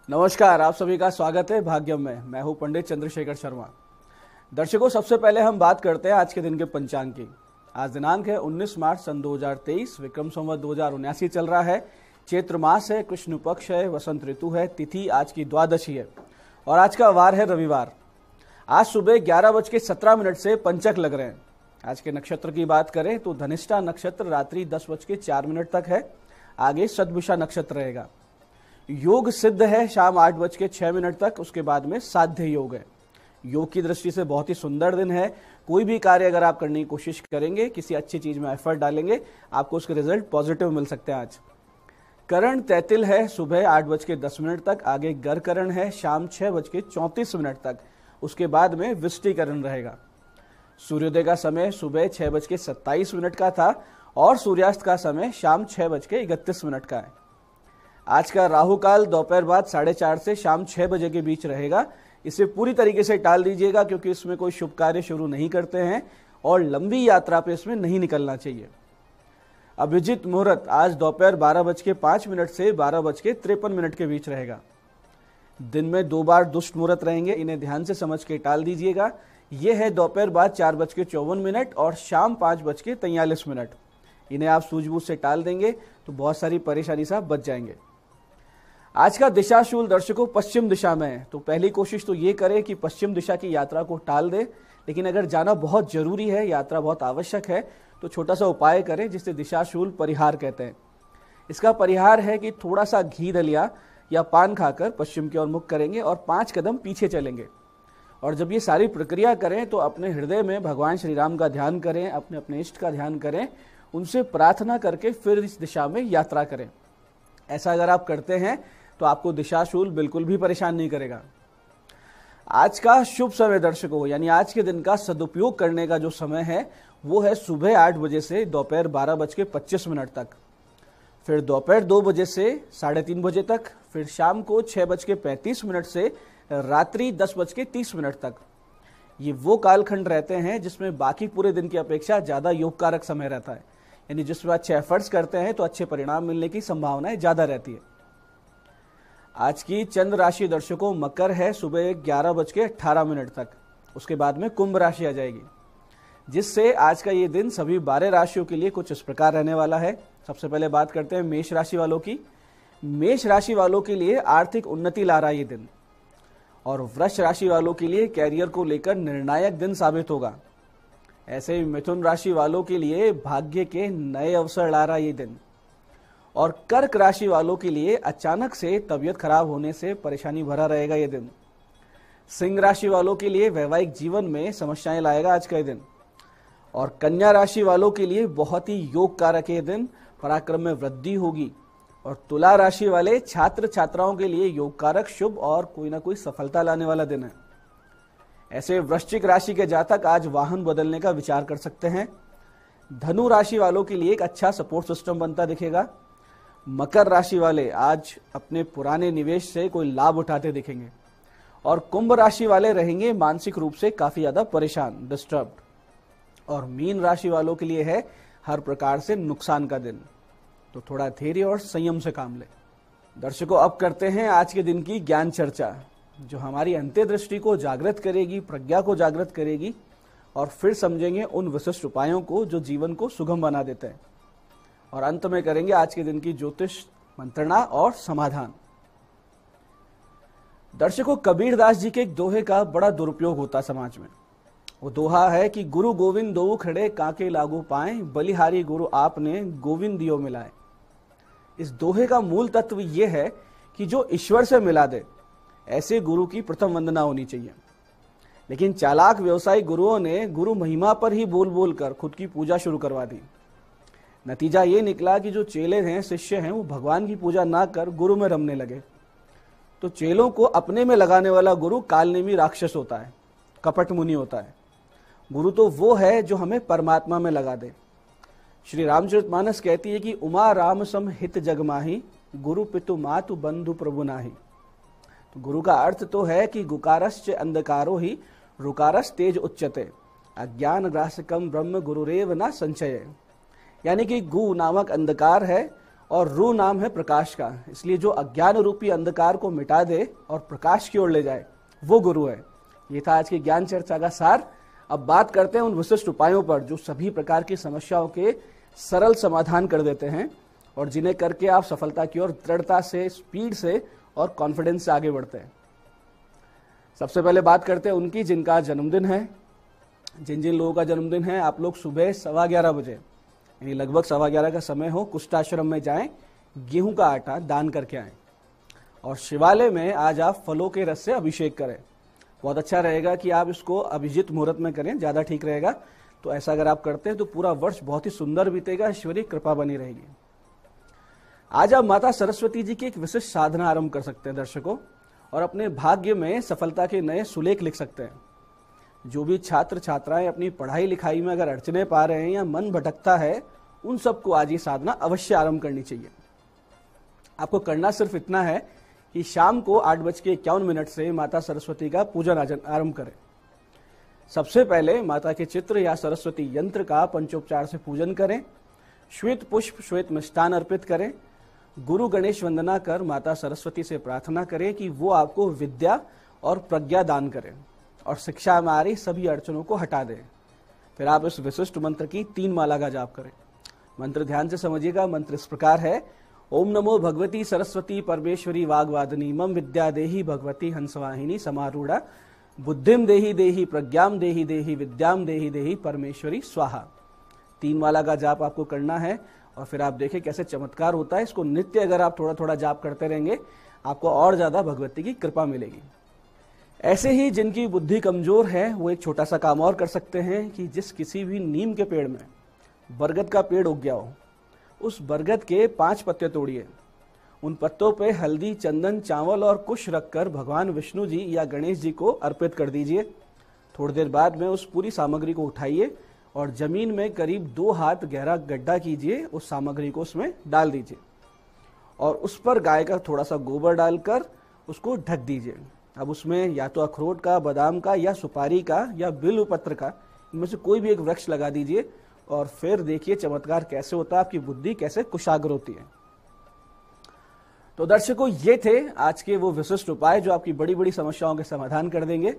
नमस्कार, आप सभी का स्वागत है भाग्यम में। मैं हूं पंडित चंद्रशेखर शर्मा। दर्शकों, सबसे पहले हम बात करते हैं आज के दिन के पंचांग की। आज दिनांक है 19 मार्च सन 2023, विक्रम संवत 2079 चल रहा है। चैत्र मास है, कृष्ण पक्ष है, वसंत ऋतु है, तिथि आज की द्वादशी है और आज का वार है रविवार। आज सुबह 11:17 से पंचक लग रहे हैं। आज के नक्षत्र की बात करें तो धनिष्ठा नक्षत्र रात्रि 10:04 तक है। आगे शतभिषा नक्षत्र रहेगा। योग सिद्ध है शाम 8:06 तक, उसके बाद में साध्य योग है। योग की दृष्टि से बहुत ही सुंदर दिन है। कोई भी कार्य अगर आप करने की कोशिश करेंगे, किसी अच्छी चीज में एफर्ट डालेंगे, आपको उसके रिजल्ट पॉजिटिव मिल सकते हैं। आज करण तैतिल है सुबह 8:10 तक। आगे गर करण है शाम 6:34 तक, उसके बाद में विष्टिकरण रहेगा। सूर्योदय का समय सुबह 6:27 का था और सूर्यास्त का समय शाम 6:31 का है। आज का राहु काल दोपहर बाद 4:30 से शाम 6 बजे के बीच रहेगा। इसे पूरी तरीके से टाल दीजिएगा क्योंकि इसमें कोई शुभ कार्य शुरू नहीं करते हैं और लंबी यात्रा पे इसमें नहीं निकलना चाहिए। अभिजित मुहूर्त आज दोपहर 12:05 से 12:53 के बीच रहेगा। दिन में 2 बार दुष्ट मुहूर्त रहेंगे, इन्हें ध्यान से समझ के टाल दीजिएगा। ये है दोपहर बाद 4:54 और शाम 5:43। इन्हें आप सूझबूझ से टाल देंगे तो बहुत सारी परेशानी से आप बच जाएंगे। आज का दिशाशूल दर्शकों पश्चिम दिशा में है, तो पहली कोशिश तो ये करें कि पश्चिम दिशा की यात्रा को टाल दें। लेकिन अगर जाना बहुत जरूरी है, यात्रा बहुत आवश्यक है, तो छोटा सा उपाय करें जिसे दिशाशूल परिहार कहते हैं। इसका परिहार है कि थोड़ा सा घी दलिया या पान खाकर पश्चिम की ओर मुख करेंगे और 5 कदम पीछे चलेंगे। और जब ये सारी प्रक्रिया करें तो अपने हृदय में भगवान श्री राम का ध्यान करें, अपने अपने इष्ट का ध्यान करें, उनसे प्रार्थना करके फिर इस दिशा में यात्रा करें। ऐसा अगर आप करते हैं तो आपको दिशाशूल बिल्कुल भी परेशान नहीं करेगा। आज का शुभ समय दर्शकों, यानी आज के दिन का सदुपयोग करने का जो समय है वो है सुबह 8 बजे से दोपहर 12:25 तक, फिर दोपहर 2 बजे से 3:30 बजे तक, फिर शाम को 6:35 से रात्रि 10:30 तक। ये वो कालखंड रहते हैं जिसमें बाकी पूरे दिन की अपेक्षा ज्यादा योगकारक समय रहता है, यानी जिसमें अच्छे एफर्ट्स करते हैं तो अच्छे परिणाम मिलने की संभावनाएं ज्यादा रहती है। आज की चंद्र राशि दर्शकों मकर है सुबह 11:18 तक, उसके बाद में कुंभ राशि आ जाएगी, जिससे आज का ये दिन सभी 12 राशियों के लिए कुछ इस प्रकार रहने वाला है। सबसे पहले बात करते हैं मेष राशि वालों की। मेष राशि वालों के लिए आर्थिक उन्नति ला रहा ये दिन और वृष राशि वालों के लिए कैरियर को लेकर निर्णायक दिन साबित होगा। ऐसे ही मिथुन राशि वालों के लिए भाग्य के नए अवसर ला रहा ये दिन और कर्क राशि वालों के लिए अचानक से तबीयत खराब होने से परेशानी भरा रहेगा ये दिन। सिंह राशि वालों के लिए वैवाहिक जीवन में समस्याएं लाएगा आज का ये दिन और कन्या राशि वालों के लिए बहुत ही योग कारक ये दिन, पराक्रम में वृद्धि होगी। और तुला राशि वाले छात्र छात्राओं के लिए योग कारक शुभ और कोई ना कोई सफलता लाने वाला दिन है। ऐसे वृश्चिक राशि के जातक आज वाहन बदलने का विचार कर सकते हैं। धनु राशि वालों के लिए एक अच्छा सपोर्ट सिस्टम बनता दिखेगा। मकर राशि वाले आज अपने पुराने निवेश से कोई लाभ उठाते दिखेंगे और कुंभ राशि वाले रहेंगे मानसिक रूप से काफी ज्यादा परेशान, डिस्टर्ब्ड। और मीन राशि वालों के लिए है हर प्रकार से नुकसान का दिन, तो थोड़ा धैर्य और संयम से काम ले। दर्शकों, अब करते हैं आज के दिन की ज्ञान चर्चा, जो हमारी अंतर्दृष्टि को जागृत करेगी, प्रज्ञा को जागृत करेगी और फिर समझेंगे उन विशिष्ट उपायों को जो जीवन को सुगम बना देते हैं। और अंत में करेंगे आज के दिन की ज्योतिष मंत्रणा और समाधान। दर्शकों, कबीरदास जी के एक दोहे का बड़ा दुरुपयोग होता समाज में। वो दोहा है कि गुरु गोविंद दो खड़े काके लागू पाए, बलिहारी गुरु आपने गोविंद दियो मिलाए। इस दोहे का मूल तत्व ये है कि जो ईश्वर से मिला दे ऐसे गुरु की प्रथम वंदना होनी चाहिए। लेकिन चालाक व्यवसायी गुरुओं ने गुरु महिमा पर ही बोल बोल कर खुद की पूजा शुरू करवा दी। नतीजा ये निकला कि जो चेले हैं, शिष्य हैं, वो भगवान की पूजा ना कर गुरु में रमने लगे। तो चेलों को अपने में लगाने वाला गुरु कालनेमी राक्षस होता है, कपट मुनि होता है। गुरु तो वो है जो हमें परमात्मा में लगा दे। श्री रामचरितमानस कहती है कि उमा राम सम हित जग माही, गुरु पितु मातु बंधु प्रभु नाही। तो गुरु का अर्थ तो है कि गुकारश्च अंधकारो ही रुकारस तेज उच्चते, अज्ञान ग्रासकम ब्रह्म गुरुरेव न संचय। यानी कि गु नामक अंधकार है और रू नाम है प्रकाश का, इसलिए जो अज्ञान रूपी अंधकार को मिटा दे और प्रकाश की ओर ले जाए वो गुरु है। ये था आज की ज्ञान चर्चा का सार। अब बात करते हैं उन विशिष्ट उपायों पर जो सभी प्रकार की समस्याओं के सरल समाधान कर देते हैं और जिन्हें करके आप सफलता की ओर दृढ़ता से, स्पीड से और कॉन्फिडेंस से आगे बढ़ते हैं। सबसे पहले बात करते हैं उनकी जिनका जन्मदिन है। जिन जिन लोगों का जन्मदिन है, आप लोग सुबह 11:15 बजे, यानी लगभग 11:15 का समय हो, कुष्ठाश्रम में जाएं, गेहूं का आटा दान करके आएं और शिवालय में आज आप फलों के रस से अभिषेक करें। बहुत अच्छा रहेगा कि आप इसको अभिजीत मुहूर्त में करें, ज्यादा ठीक रहेगा। तो ऐसा अगर आप करते हैं तो पूरा वर्ष बहुत ही सुंदर बीतेगा, ईश्वरीय कृपा बनी रहेगी। आज आप माता सरस्वती जी की एक विशिष्ट साधना आरंभ कर सकते हैं दर्शकों, और अपने भाग्य में सफलता के नए सुलेख लिख सकते हैं। जो भी छात्र छात्राएं अपनी पढ़ाई लिखाई में अगर अड़चने पा रहे हैं या मन भटकता है, उन सबको आज ये साधना अवश्य आरंभ करनी चाहिए। आपको करना सिर्फ इतना है कि शाम को 8:51 से माता सरस्वती का पूजन आरंभ करें। सबसे पहले माता के चित्र या सरस्वती यंत्र का पंचोपचार से पूजन करें, श्वेत पुष्प श्वेत मिष्टान अर्पित करें, गुरु गणेश वंदना कर माता सरस्वती से प्रार्थना करें कि वो आपको विद्या और प्रज्ञा दान करें और शिक्षा में आ रही सभी अड़चनों को हटा दें। फिर आप इस विशिष्ट मंत्र की 3 माला का जाप करें। मंत्र ध्यान से समझिएगा। मंत्र इस प्रकार है, ओम नमो भगवती सरस्वती परमेश्वरी वाग्वादिनी मम विद्या देहि भगवती हंसवाहिनी समारूढ़ा बुद्धिम देहि देहि प्रज्ञाम देहि देहि विद्याम देहि देहि परमेश्वरी स्वाहा। 3 माला का जाप आपको करना है और फिर आप देखें कैसे चमत्कार होता है। इसको नित्य अगर आप थोड़ा थोड़ा जाप करते रहेंगे, आपको और ज्यादा भगवती की कृपा मिलेगी। ऐसे ही जिनकी बुद्धि कमजोर है वो एक छोटा सा काम और कर सकते हैं कि जिस किसी भी नीम के पेड़ में बरगद का पेड़ उग गया हो, उस बरगद के 5 पत्ते तोड़िए, उन पत्तों पे हल्दी, चंदन, चावल और कुश रखकर भगवान विष्णु जी या गणेश जी को अर्पित कर दीजिए। थोड़ी देर बाद में उस पूरी सामग्री को उठाइए और जमीन में करीब 2 हाथ गहरा गड्ढा कीजिए, उस सामग्री को उसमें डाल दीजिए और उस पर गाय का थोड़ा सा गोबर डालकर उसको ढक दीजिए। अब उसमें या तो अखरोट का, बादाम का या सुपारी का या बिल्व पत्र का, इनमें से कोई भी एक वृक्ष लगा दीजिए और फिर देखिए चमत्कार कैसे होता है, आपकी बुद्धि कैसे कुशाग्र होती है। तो दर्शकों, ये थे आज के वो विशिष्ट उपाय जो आपकी बड़ी बड़ी समस्याओं के समाधान कर देंगे।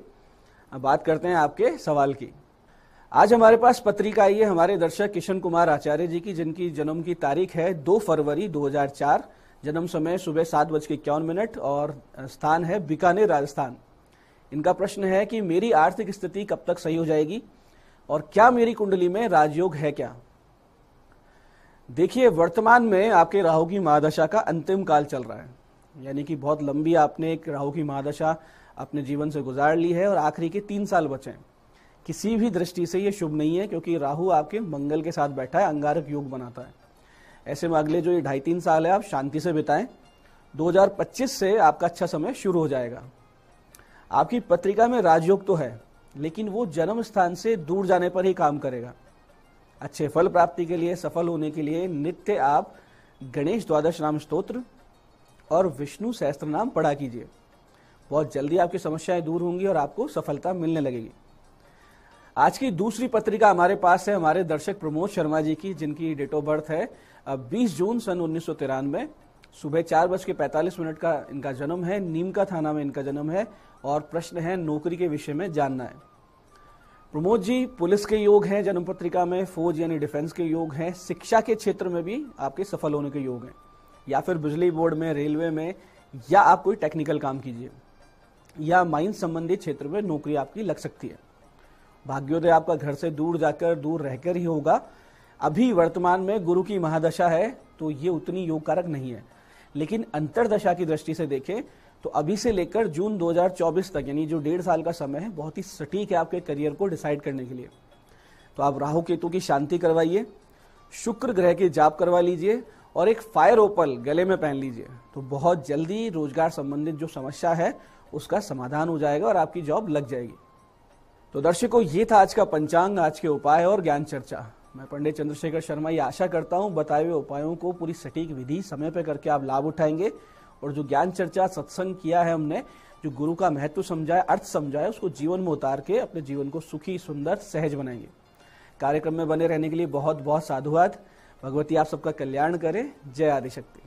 अब बात करते हैं आपके सवाल की। आज हमारे पास पत्रिका आई है हमारे दर्शक किशन कुमार आचार्य जी की, जिनकी जन्म की तारीख है 2 फरवरी 2004, जन्म समय सुबह 7:51 और स्थान है बीकानेर, राजस्थान। इनका प्रश्न है कि मेरी आर्थिक स्थिति कब तक सही हो जाएगी और क्या मेरी कुंडली में राजयोग है क्या। देखिए, वर्तमान में आपके राहु की महादशा का अंतिम काल चल रहा है, यानी कि बहुत लंबी आपने एक राहु की महादशा अपने जीवन से गुजार ली है और आखिरी के 3 साल बचे हैं। किसी भी दृष्टि से ये शुभ नहीं है क्योंकि राहु आपके मंगल के साथ बैठा है, अंगारक योग बनाता है। ऐसे में अगले जो ये 2.5-3 साल है आप शांति से बिताएं। 2025 से आपका अच्छा समय शुरू हो जाएगा। आपकी पत्रिका में राजयोग तो है, लेकिन वो जन्म स्थान से दूर जाने पर ही काम करेगा। अच्छे फल प्राप्ति के लिए, सफल होने के लिए नित्य आप गणेश द्वादश नाम स्तोत्र और विष्णु सहस्त्र नाम पढ़ा कीजिए। बहुत जल्दी आपकी समस्याएं दूर होंगी और आपको सफलता मिलने लगेगी। आज की दूसरी पत्रिका हमारे पास है हमारे दर्शक प्रमोद शर्मा जी की, जिनकी डेट ऑफ बर्थ है 20 जून सन 1993, सुबह 4:45 का इनका जन्म है, नीमका थाना में इनका जन्म है और प्रश्न है नौकरी के विषय में जानना है। प्रमोद जी पुलिस के योग हैं जन्म पत्रिका में, फौज यानी डिफेंस के योग हैं, शिक्षा के क्षेत्र में भी आपके सफल होने के योग हैं, या फिर बिजली बोर्ड में, रेलवे में, या आप कोई टेक्निकल काम कीजिए या माइन संबंधित क्षेत्र में नौकरी आपकी लग सकती है। भाग्योदय आपका घर से दूर जाकर, दूर रहकर ही होगा। अभी वर्तमान में गुरु की महादशा है तो ये उतनी योगकारक नहीं है, लेकिन अंतरदशा की दृष्टि से देखें तो अभी से लेकर जून 2024 तक, यानी जो 1.5 साल का समय है, बहुत ही सटीक है आपके करियर को डिसाइड करने के लिए। तो आप राहु केतु की शांति करवाइए, शुक्र ग्रह के जाप करवा लीजिए और एक फायर ओपल गले में पहन लीजिए, तो बहुत जल्दी रोजगार संबंधित जो समस्या है उसका समाधान हो जाएगा और आपकी जॉब लग जाएगी। तो दर्शकों, ये था आज का पंचांग, आज के उपाय और ज्ञान चर्चा। मैं पंडित चंद्रशेखर शर्मा ये आशा करता हूं बताए हुए उपायों को पूरी सटीक विधि समय पे करके आप लाभ उठाएंगे और जो ज्ञान चर्चा सत्संग किया है हमने, जो गुरु का महत्व समझाया, अर्थ समझाया, उसको जीवन में उतार के अपने जीवन को सुखी, सुंदर, सहज बनाएंगे। कार्यक्रम में बने रहने के लिए बहुत बहुत साधुवाद। भगवती आप सबका कल्याण करे। जय आदिशक्ति।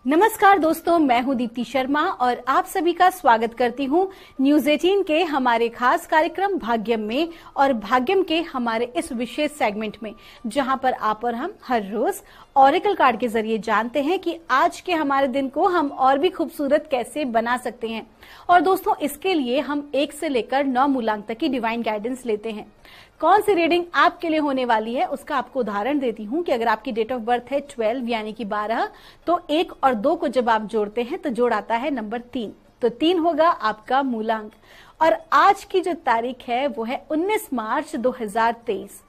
नमस्कार दोस्तों, मैं हूं दीप्ति शर्मा और आप सभी का स्वागत करती हूं न्यूज 18 के हमारे खास कार्यक्रम भाग्यम में और भाग्यम के हमारे इस विशेष सेगमेंट में, जहां पर आप और हम हर रोज ऑरेकल कार्ड के जरिए जानते हैं कि आज के हमारे दिन को हम और भी खूबसूरत कैसे बना सकते हैं। और दोस्तों, इसके लिए हम 1 से लेकर 9 मूलांक तक की डिवाइन गाइडेंस लेते हैं। कौन सी रीडिंग आपके लिए होने वाली है उसका आपको उदाहरण देती हूँ कि अगर आपकी डेट ऑफ बर्थ है 12 यानी कि 12, तो 1 और 2 को जब आप जोड़ते हैं तो जोड़ आता है नंबर 3, तो 3 होगा आपका मूलांक। और आज की जो तारीख है वो है 19 मार्च 2023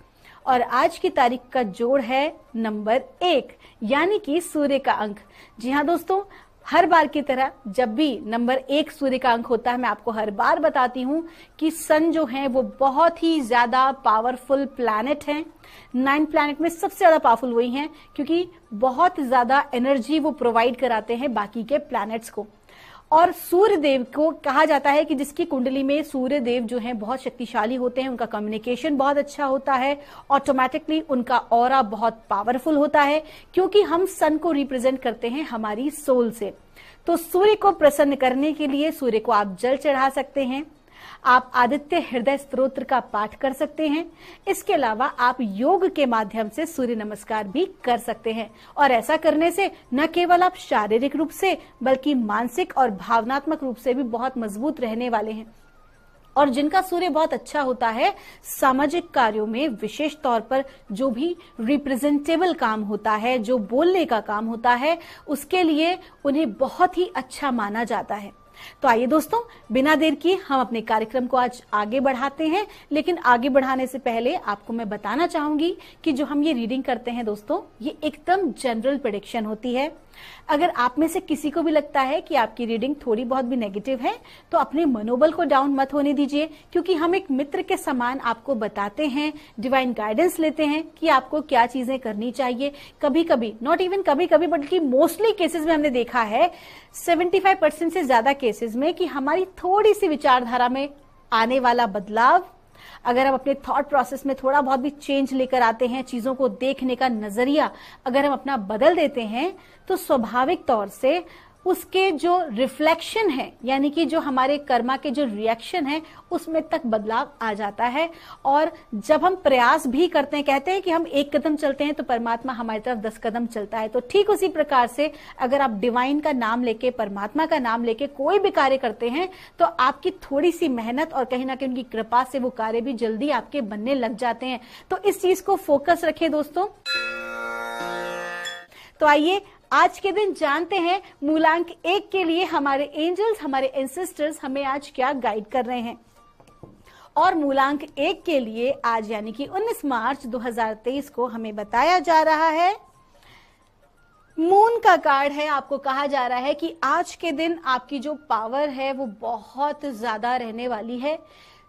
और आज की तारीख का जोड़ है नंबर 1 यानी कि सूर्य का अंक। जी हाँ दोस्तों, हर बार की तरह जब भी नंबर 1 सूर्य का अंक होता है, मैं आपको हर बार बताती हूँ कि सन जो है वो बहुत ही ज्यादा पावरफुल प्लैनेट हैं। 9 प्लैनेट में सबसे ज्यादा पावरफुल वही हैं क्योंकि बहुत ज्यादा एनर्जी वो प्रोवाइड कराते हैं बाकी के प्लैनेट्स को। और सूर्य देव को कहा जाता है कि जिसकी कुंडली में सूर्य देव जो हैं बहुत शक्तिशाली होते हैं, उनका कम्युनिकेशन बहुत अच्छा होता है, ऑटोमेटिकली उनका ऑरा बहुत पावरफुल होता है क्योंकि हम सन को रिप्रेजेंट करते हैं हमारी सोल से। तो सूर्य को प्रसन्न करने के लिए सूर्य को आप जल चढ़ा सकते हैं, आप आदित्य हृदय स्तोत्र का पाठ कर सकते हैं। इसके अलावा आप योग के माध्यम से सूर्य नमस्कार भी कर सकते हैं और ऐसा करने से न केवल आप शारीरिक रूप से बल्कि मानसिक और भावनात्मक रूप से भी बहुत मजबूत रहने वाले हैं। और जिनका सूर्य बहुत अच्छा होता है, सामाजिक कार्यों में विशेष तौर पर जो भी रिप्रेजेंटेबल काम होता है, जो बोलने का काम होता है, उसके लिए उन्हें बहुत ही अच्छा माना जाता है। तो आइए दोस्तों, बिना देर किए हम अपने कार्यक्रम को आज आगे बढ़ाते हैं। लेकिन आगे बढ़ाने से पहले आपको मैं बताना चाहूंगी कि जो हम ये रीडिंग करते हैं दोस्तों, ये एकदम जनरल प्रेडिक्शन होती है। अगर आप में से किसी को भी लगता है कि आपकी रीडिंग थोड़ी बहुत भी नेगेटिव है तो अपने मनोबल को डाउन मत होने दीजिए, क्योंकि हम एक मित्र के समान आपको बताते हैं, डिवाइन गाइडेंस लेते हैं कि आपको क्या चीजें करनी चाहिए। कभी कभी, नॉट इवन कभी कभी, बल्कि मोस्टली केसेस में हमने देखा है 75% से ज्यादा केसेस में कि हमारी थोड़ी सी विचारधारा में आने वाला बदलाव, अगर हम अपने थॉट प्रोसेस में थोड़ा बहुत भी चेंज लेकर आते हैं, चीजों को देखने का नजरिया अगर हम अपना बदल देते हैं, तो स्वाभाविक तौर से उसके जो रिफ्लेक्शन है, यानी कि जो हमारे कर्मा के जो रिएक्शन है, उसमें तक बदलाव आ जाता है। और जब हम प्रयास भी करते हैं, कहते हैं कि हम 1 कदम चलते हैं तो परमात्मा हमारी तरफ 10 कदम चलता है। तो ठीक उसी प्रकार से अगर आप डिवाइन का नाम लेके, परमात्मा का नाम लेके कोई भी कार्य करते हैं, तो आपकी थोड़ी सी मेहनत और कहीं ना कहीं उनकी कृपा से वो कार्य भी जल्दी आपके बनने लग जाते हैं। तो इस चीज को फोकस रखें दोस्तों। तो आइए आज के दिन जानते हैं मूलांक 1 के लिए हमारे एंजल्स, हमारे एंसेस्टर्स हमें आज क्या गाइड कर रहे हैं। और मूलांक 1 के लिए आज यानी कि 19 मार्च 2023 को हमें बताया जा रहा है, मून का कार्ड है। आपको कहा जा रहा है कि आज के दिन आपकी जो पावर है वो बहुत ज्यादा रहने वाली है।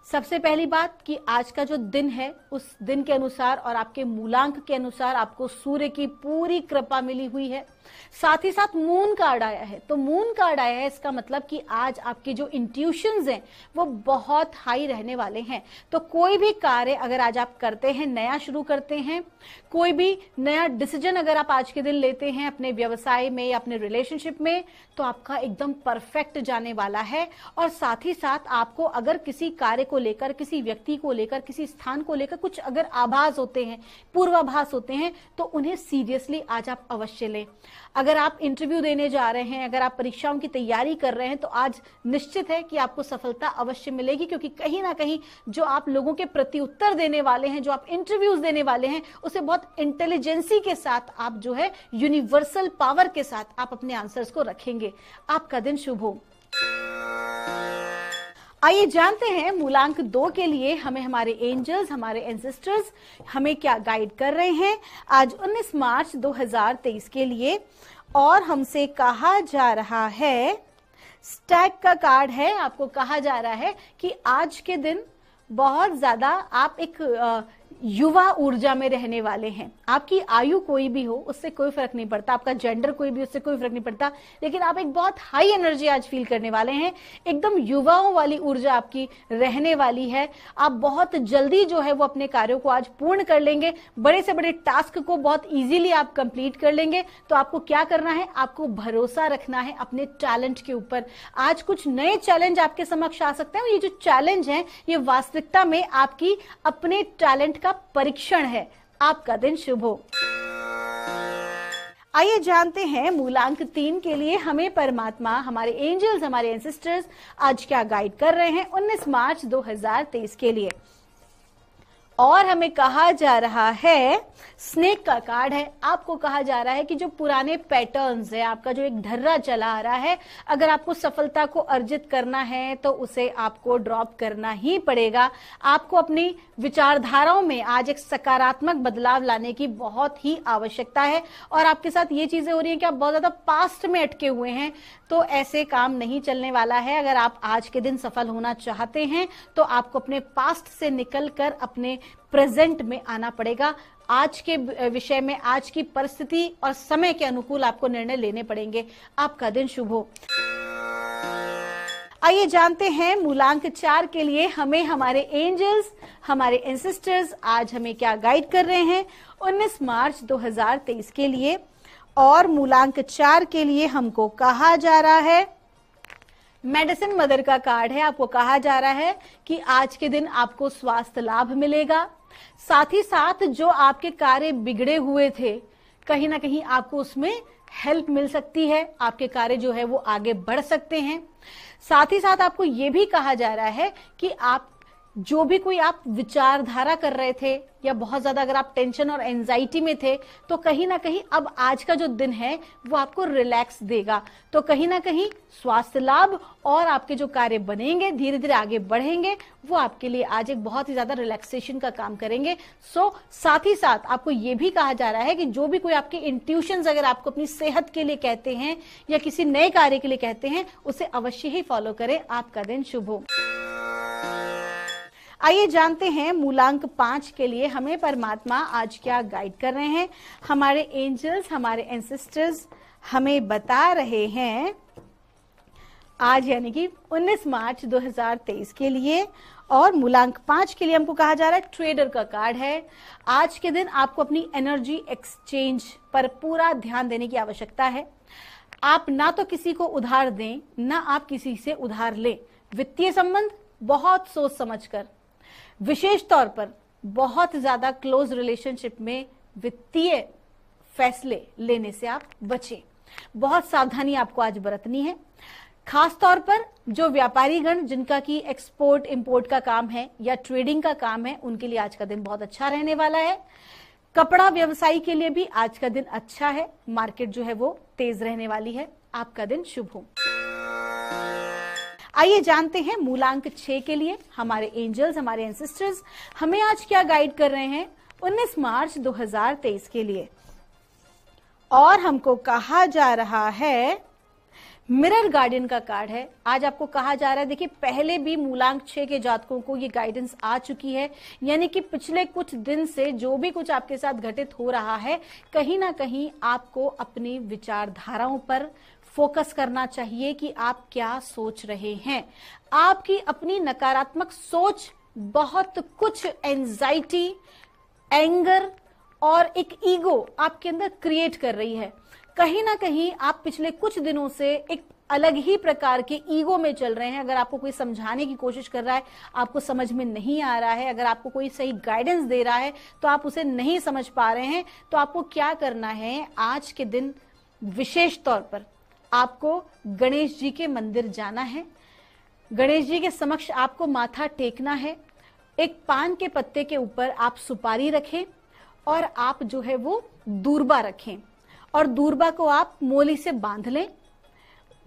सबसे पहली बात कि आज का जो दिन है, उस दिन के अनुसार और आपके मूलांक के अनुसार आपको सूर्य की पूरी कृपा मिली हुई है। साथ ही साथ मून कार्ड आया है। तो मून कार्ड आया है, इसका मतलब कि आज आपकी जो इंट्यूशंस हैं वो बहुत हाई रहने वाले हैं। तो कोई भी कार्य अगर आज आप करते हैं, नया शुरू करते हैं, कोई भी नया डिसीजन अगर आप आज के दिन लेते हैं अपने व्यवसाय में या अपने रिलेशनशिप में, तो आपका एकदम परफेक्ट जाने वाला है। और साथ ही साथ आपको अगर किसी कार्य को लेकर, किसी व्यक्ति को लेकर, किसी स्थान को लेकर कुछ अगर आभास होते हैं, पूर्वाभास होते हैं, तो उन्हें सीरियसली आज आप अवश्य लें। अगर आप इंटरव्यू देने जा रहे हैं, अगर आप परीक्षाओं की तैयारी कर रहे हैं, तो आज निश्चित है कि आपको सफलता अवश्य मिलेगी, क्योंकि कहीं ना कहीं जो आप लोगों के प्रति उत्तर देने वाले हैं, जो आप इंटरव्यूज देने वाले हैं, उसे बहुत इंटेलिजेंसी के साथ आप जो है यूनिवर्सल पावर के साथ आप अपने आंसर्स को रखेंगे। आपका दिन शुभ हो। आइए जानते हैं मूलांक 2 के लिए हमें हमारे एंजल्स, हमारे एंसेस्टर्स हमें क्या गाइड कर रहे हैं आज 19 मार्च 2023 के लिए। और हमसे कहा जा रहा है, स्टैग का कार्ड है। आपको कहा जा रहा है कि आज के दिन बहुत ज्यादा आप एक युवा ऊर्जा में रहने वाले हैं। आपकी आयु कोई भी हो उससे कोई फर्क नहीं पड़ता, आपका जेंडर कोई भी उससे कोई फर्क नहीं पड़ता, लेकिन आप एक बहुत हाई एनर्जी आज फील करने वाले हैं। एकदम युवाओं वाली ऊर्जा आपकी रहने वाली है। आप बहुत जल्दी जो है वो अपने कार्यों को आज पूर्ण कर लेंगे, बड़े से बड़े टास्क को बहुत इजीली आप कंप्लीट कर लेंगे। तो आपको क्या करना है, आपको भरोसा रखना है अपने टैलेंट के ऊपर। आज कुछ नए चैलेंज आपके समक्ष आ सकते हैं, ये जो चैलेंज है ये वास्तविकता में आपकी अपने टैलेंट का परीक्षण है। आपका दिन शुभ हो। आइए जानते हैं मूलांक 3 के लिए हमें परमात्मा, हमारे एंजल्स, हमारे एंसेस्टर्स आज क्या गाइड कर रहे हैं 19 मार्च 2023 के लिए। और हमें कहा जा रहा है, स्नेक का कार्ड है। आपको कहा जा रहा है कि जो पुराने पैटर्न्स है, आपका जो एक ढर्रा चला आ रहा है, अगर आपको सफलता को अर्जित करना है तो उसे आपको ड्रॉप करना ही पड़ेगा। आपको अपनी विचारधाराओं में आज एक सकारात्मक बदलाव लाने की बहुत ही आवश्यकता है। और आपके साथ ये चीजें हो रही हैं कि आप बहुत ज्यादा पास्ट में अटके हुए हैं, तो ऐसे काम नहीं चलने वाला है। अगर आप आज के दिन सफल होना चाहते हैं तो आपको अपने पास्ट से निकलकर अपने प्रेजेंट में आना पड़ेगा। आज के विषय में, आज की परिस्थिति और समय के अनुकूल आपको निर्णय लेने पड़ेंगे। आपका दिन शुभ हो। आइए जानते हैं मूलांक 4 के लिए हमें हमारे एंजल्स, हमारे एंसेस्टर्स आज हमें क्या गाइड कर रहे हैं 19 मार्च 2023 के लिए। और मूलांक 4 के लिए हमको कहा जा रहा है, मेडिसिन मदर का कार्ड है। आपको कहा जा रहा है कि आज के दिन आपको स्वास्थ्य लाभ मिलेगा। साथ ही साथ जो आपके कार्य बिगड़े हुए थे, कहीं ना कहीं आपको उसमें हेल्प मिल सकती है। आपके कार्य जो है वो आगे बढ़ सकते हैं। साथ ही साथ आपको ये भी कहा जा रहा है कि आप जो भी कोई आप विचारधारा कर रहे थे, या बहुत ज्यादा अगर आप टेंशन और एंजाइटी में थे, तो कहीं ना कहीं अब आज का जो दिन है वो आपको रिलैक्स देगा। तो कहीं ना कहीं स्वास्थ्य लाभ और आपके जो कार्य बनेंगे, धीरे धीरे आगे बढ़ेंगे, वो आपके लिए आज एक बहुत ही ज्यादा रिलैक्सेशन का काम करेंगे। साथ ही साथ आपको ये भी कहा जा रहा है कि जो भी कोई आपके इंट्यूशंस अगर आपको अपनी सेहत के लिए कहते हैं या किसी नए कार्य के लिए कहते हैं, उसे अवश्य ही फॉलो करें। आपका दिन शुभ हो। आइए जानते हैं मूलांक 5 के लिए हमें परमात्मा आज क्या गाइड कर रहे हैं। हमारे एंजल्स, हमारे एंसेस्टर्स हमें बता रहे हैं आज यानी कि 19 मार्च 2023 के लिए। और मूलांक 5 के लिए हमको कहा जा रहा है, ट्रेडर का कार्ड है। आज के दिन आपको अपनी एनर्जी एक्सचेंज पर पूरा ध्यान देने की आवश्यकता है। आप ना तो किसी को उधार दें, ना आप किसी से उधार लें। वित्तीय संबंध बहुत सोच समझकर, विशेष तौर पर बहुत ज्यादा क्लोज रिलेशनशिप में वित्तीय फैसले लेने से आप बचें। बहुत सावधानी आपको आज बरतनी है। खास तौर पर जो व्यापारी गण जिनका की एक्सपोर्ट इंपोर्ट का काम है या ट्रेडिंग का काम है, उनके लिए आज का दिन बहुत अच्छा रहने वाला है। कपड़ा व्यवसायी के लिए भी आज का दिन अच्छा है। मार्केट जो है वो तेज रहने वाली है। आपका दिन शुभ हो। आइए जानते हैं मूलांक 6 के लिए हमारे एंजल्स, हमारे एंसेस्टर्स हमें आज क्या गाइड कर रहे हैं 19 मार्च 2023 के लिए। और हमको कहा जा रहा है, मिरर गार्डियन का कार्ड है। आज आपको कहा जा रहा है, देखिए पहले भी मूलांक 6 के जातकों को ये गाइडेंस आ चुकी है, यानी कि पिछले कुछ दिन से जो भी कुछ आपके साथ घटित हो रहा है, कहीं ना कहीं आपको अपनी विचारधाराओं पर फोकस करना चाहिए कि आप क्या सोच रहे हैं। आपकी अपनी नकारात्मक सोच बहुत कुछ एंजाइटी, एंगर और एक ईगो आपके अंदर क्रिएट कर रही है। कहीं ना कहीं आप पिछले कुछ दिनों से एक अलग ही प्रकार के ईगो में चल रहे हैं। अगर आपको कोई समझाने की कोशिश कर रहा है, आपको समझ में नहीं आ रहा है, अगर आपको कोई सही गाइडेंस दे रहा है तो आप उसे नहीं समझ पा रहे हैं, तो आपको क्या करना है, आज के दिन विशेष तौर पर आपको गणेश जी के मंदिर जाना है। गणेश जी के समक्ष आपको माथा टेकना है। एक पान के पत्ते के ऊपर आप सुपारी रखें और आप जो है वो दूर्बा रखें, और दूर्बा को आप मोली से बांध लें।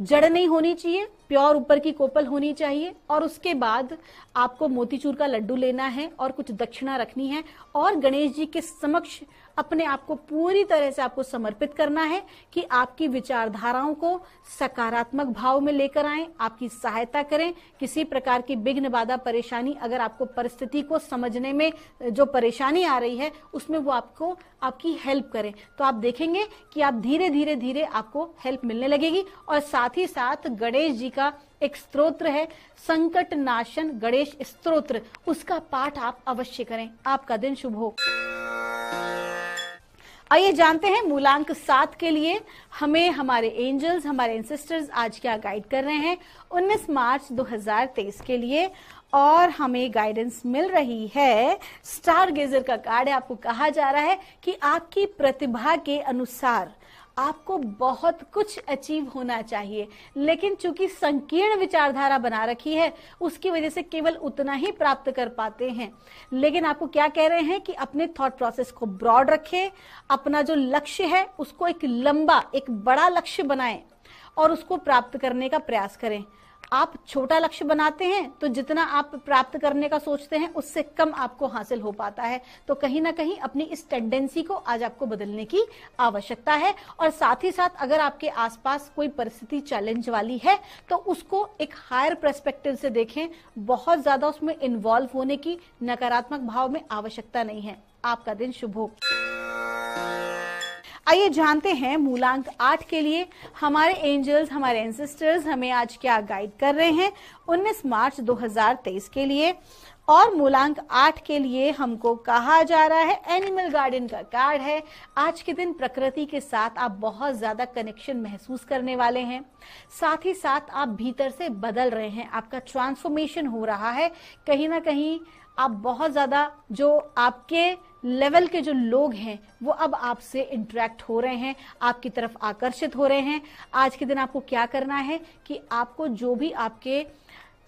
जड़ नहीं होनी चाहिए, प्योर ऊपर की कोपल होनी चाहिए। और उसके बाद आपको मोतीचूर का लड्डू लेना है और कुछ दक्षिणा रखनी है, और गणेश जी के समक्ष अपने आप को पूरी तरह से आपको समर्पित करना है कि आपकी विचारधाराओं को सकारात्मक भाव में लेकर आएं, आपकी सहायता करें। किसी प्रकार की विघ्न बाधा परेशानी, अगर आपको परिस्थिति को समझने में जो परेशानी आ रही है उसमें वो आपको आपकी हेल्प करें, तो आप देखेंगे कि आप धीरे धीरे धीरे आपको हेल्प मिलने लगेगी। और साथ ही साथ गणेश जी का एक स्तोत्र है, संकट नाशन गणेश स्तोत्र, उसका पाठ आप अवश्य करें। आपका दिन शुभ हो। आइए जानते हैं मूलांक 7 के लिए हमें हमारे एंजल्स, हमारे एंसेस्टर्स आज क्या गाइड कर रहे हैं 19 मार्च 2023 के लिए। और हमें गाइडेंस मिल रही है, स्टार गेजर का कार्ड है। आपको कहा जा रहा है कि आपकी प्रतिभा के अनुसार आपको बहुत कुछ अचीव होना चाहिए, लेकिन चूंकि संकीर्ण विचारधारा बना रखी है उसकी वजह से केवल उतना ही प्राप्त कर पाते हैं। लेकिन आपको क्या कह रहे हैं कि अपने थॉट प्रोसेस को ब्रॉड रखें, अपना जो लक्ष्य है उसको एक लंबा, एक बड़ा लक्ष्य बनाएं और उसको प्राप्त करने का प्रयास करें। आप छोटा लक्ष्य बनाते हैं तो जितना आप प्राप्त करने का सोचते हैं उससे कम आपको हासिल हो पाता है। तो कहीं ना कहीं अपनी इस टेंडेंसी को आज आपको बदलने की आवश्यकता है। और साथ ही साथ अगर आपके आसपास कोई परिस्थिति चैलेंज वाली है तो उसको एक हायर पर्सपेक्टिव से देखें, बहुत ज्यादा उसमें इन्वॉल्व होने की नकारात्मक भाव में आवश्यकता नहीं है। आपका दिन शुभ हो। आइए जानते हैं मूलांक 8 के लिए हमारे एंजल्स, हमारे एंसेस्टर्स हमें आज क्या गाइड कर रहे हैं 19 मार्च 2023 के लिए। और मूलांक 8 के लिए हमको कहा जा रहा है, एनिमल गार्डन का कार्ड है। आज के दिन प्रकृति के साथ आप बहुत ज्यादा कनेक्शन महसूस करने वाले हैं। साथ ही साथ आप भीतर से बदल रहे हैं, आपका ट्रांसफॉर्मेशन हो रहा है। कहीं ना कहीं आप बहुत ज्यादा, जो आपके लेवल के जो लोग हैं वो अब आपसे इंटरेक्ट हो रहे हैं, आपकी तरफ आकर्षित हो रहे हैं। आज के दिन आपको क्या करना है कि आपको जो भी आपके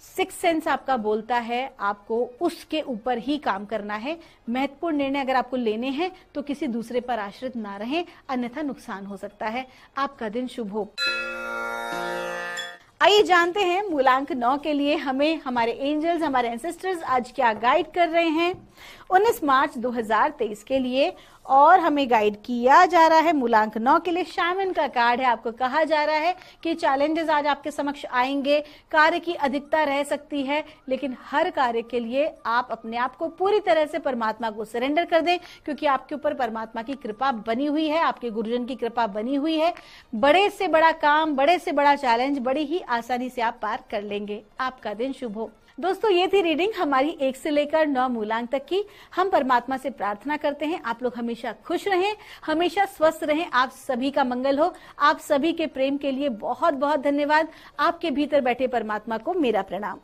सिक्स सेंस आपका बोलता है, आपको उसके ऊपर ही काम करना है। महत्वपूर्ण निर्णय अगर आपको लेने हैं तो किसी दूसरे पर आश्रित ना रहें, अन्यथा नुकसान हो सकता है। आपका दिन शुभ हो। आइए जानते हैं मूलांक 9 के लिए हमें हमारे एंजल्स, हमारे एंसेस्टर्स आज क्या गाइड कर रहे हैं 19 मार्च 2023 के लिए। और हमें गाइड किया जा रहा है मूलांक 9 के लिए, शामन का कार्ड है। आपको कहा जा रहा है कि चैलेंजेस आज आपके समक्ष आएंगे, कार्य की अधिकता रह सकती है, लेकिन हर कार्य के लिए आप अपने आप को पूरी तरह से परमात्मा को सरेंडर कर दें, क्योंकि आपके ऊपर परमात्मा की कृपा बनी हुई है, आपके गुरुजन की कृपा बनी हुई है। बड़े से बड़ा काम, बड़े से बड़ा चैलेंज बड़ी ही आसानी से आप पार कर लेंगे। आपका दिन शुभ हो। दोस्तों, ये थी रीडिंग हमारी 1 से लेकर 9 मूलांक तक की। हम परमात्मा से प्रार्थना करते हैं आप लोग हमेशा खुश रहें, हमेशा स्वस्थ रहें, आप सभी का मंगल हो। आप सभी के प्रेम के लिए बहुत बहुत धन्यवाद। आपके भीतर बैठे परमात्मा को मेरा प्रणाम।